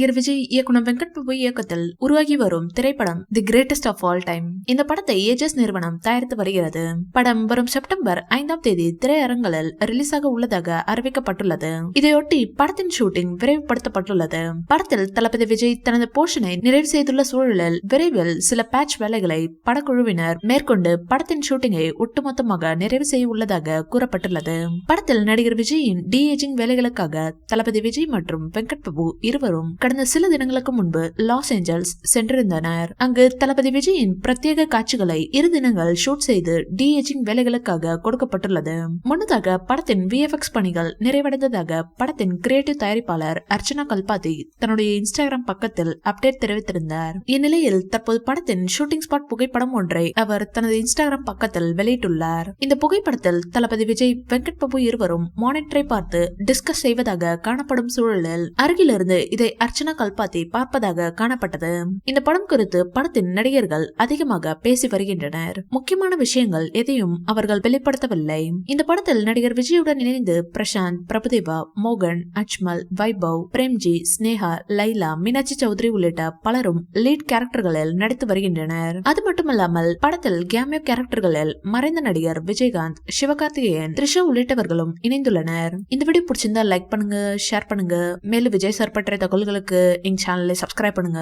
நடிகர் விஜய் இயக்குனர் வெங்கட் பிரபு இயக்கத்தில் உருவாகி வரும் திரைப்படம் the greatest of all time. இந்த படத்தை ஏஜஸ் நிறுவனம் தயாரித்து வருகிறது. படம் வரும் செப்டம்பர் 5ஆம் தேதி திரையரங்களில் ரிலீஸ் ஆக உள்ளதாக அறிவிக்கப்பட்டுள்ளது. இதையொட்டி படத்தின் ஷூட்டிங் விரைவுபடுத்தப்பட்டுள்ளது. படத்தில் தளபதி விஜய் தனது போர்ஷனை நிறைவு செய்துள்ள சூழலில் விரைவில் சில பேட்ச் வேலைகளை படக்குழுவினர் மேற்கொண்டு படத்தின் ஷூட்டிங்கை ஒட்டுமொத்தமாக நிறைவு செய்ய உள்ளதாக கூறப்பட்டுள்ளது. படத்தில் நடிகர் விஜயின் டி ஏஜிங் வேலைகளுக்காக தளபதி விஜய் மற்றும் வெங்கட் பிரபு இருவரும் கடந்த சில தினங்களுக்கு முன்பு லாஸ் ஏஞ்சல்ஸ் சென்றிருந்தனர். அங்கு தளபதி விஜயின் பிரத்யேக காட்சிகளை 2 தினங்கள் ஷூட் செய்து டி ஏஜிங் வேலைகளுக்காக கொடுக்கப்பட்டுள்ளது. முன்னதாக படத்தின் VFX பணிகள் நிறைவடைந்ததாக படத்தின் கிரியேட்டிவ் தயாரிப்பாளர் அர்ச்சனா கல்பாதி தன்னுடைய இன்ஸ்டாகிராம் பக்கத்தில் அப்டேட் தெரிவித்திருந்தார். இந்நிலையில் தற்போது படத்தின் ஷூட்டிங் ஸ்பாட் புகைப்படம் ஒன்றை அவர் தனது இன்ஸ்டாகிராம் பக்கத்தில் வெளியிட்டுள்ளார். இந்த புகைப்படத்தில் தளபதி விஜய் வெங்கட் பிரபு இருவரும் மானிட்டரை பார்த்து டிஸ்கஸ் செய்வதாக காணப்படும் சூழலில் அருகிலிருந்து இதை அர்ச்சனா கல்பாத்தி பார்ப்பதாக காணப்பட்டது. இந்த படம் குறித்து படத்தின் நடிகர்கள் அதிகமாக பேசி வருகின்றனர். முக்கியமான விஷயங்கள் எதையும் அவர்கள் வெளிப்படுத்தவில்லை. இந்த படத்தில் நடிகர் விஜயுடன் இணைந்து பிரசாந்த், பிரபுதேவா, மோகன், அஜ்மல், வைபவ், பிரேம்ஜி, ஸ்னேகா, லைலா, மீனாட்சி சௌத்ரி உள்ளிட்ட பலரும் லீட் கேரக்டர்களில் நடித்து வருகின்றனர். அது மட்டுமல்லாமல் படத்தில் கேமியோ கேரக்டர்களில் மறைந்த நடிகர் விஜயகாந்த், சிவகார்த்திகேயன், த்ரிஷா உள்ளிட்டவர்களும் இணைந்துள்ளனர். இந்த வீடியோ பிடிச்சிருந்தா லைக் பண்ணுங்க, ஷேர் பண்ணுங்க. மேலும் விஜய் சார் பற்றிய தகவல்களுக்கு எங்க சேனலை சப்ஸ்கிரைப் பண்ணுங்க.